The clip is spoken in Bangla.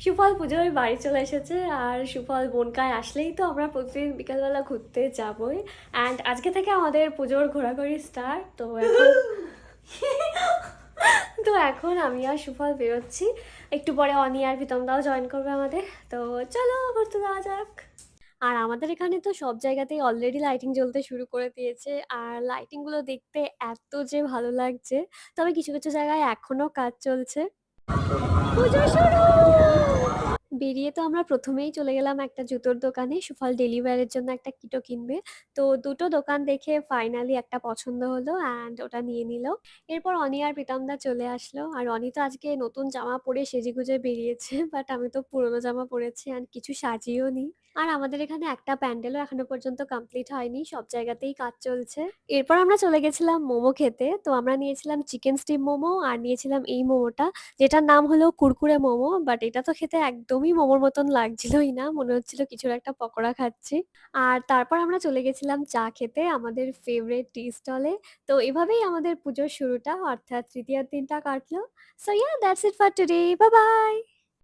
সুফল পুজোয় বাড়ি চলে এসেছে আর সুফল বনগাঁয় আসলেই তো আমরা প্রতিদিন বিকালবেলা ঘুরতে যাবই। অ্যান্ড আজকে থেকে আমাদের পুজোর ঘোরাঘুরি স্টার্ট। তো এখন আমি আর সুফল বেরোচ্ছি। একটু পরে অনি আর প্রীতমদাও জয়েন করবে আমাদের। তো চলো ঘুরতে যাওয়া যাক। আর আমাদের এখানে তো সব জায়গাতেই অলরেডি লাইটিং জ্বলতে শুরু করে দিয়েছে। আর লাইটিং গুলো দেখতে এত যে ভালো লাগছে। তবে কিছু কিছু জায়গায় এখনো কাজ চলছে। পুজো শুরু! বেরিয়ে তো আমরা প্রথমেই চলে গেলাম একটা জুতোর দোকানে। সুফল ডেইলি ওয়্যারের জন্য একটা কিটো কিনবে। তো দুটো দোকান দেখে ফাইনালি একটা পছন্দ হলো অ্যান্ড ওটা নিয়ে নিল। এরপর অনি আর প্রীতমদা চলে আসলো। আর অনি তো আজকে নতুন জামা পরে সেজেগুজে বেরিয়েছে। বাট আমি তো পুরোনো জামা পরেছি অ্যান্ড কিছু সাজিয়েও নি। আর আমাদের এখানে একটা প্যান্ডেলও এখনো পর্যন্ত কমপ্লিট হয়নি। সব জায়গাতেই কাজ চলছে। এরপর আমরা চলে গেছিলাম মোমো খেতে। তো আমরা নিয়েছিলাম চিকেন স্টিম মোমো আর নিয়েছিলাম এই মোমোটা, যেটার নাম হলো কুরকুরে মোমো। বাট এটা তো খেতে একদমই মোমোর মতন লাগছিলই না, মনে হচ্ছিল কিছুর একটা পকোড়া খাচ্ছি। আর তারপর আমরা চলে গেছিলাম চা খেতে আমাদের ফেভারিট টি স্টলে। তো এভাবেই আমাদের পুজোর শুরুটা অর্থাৎ তৃতীয়ার দিনটা কাটলো। So yeah, that's it for today. Bye bye.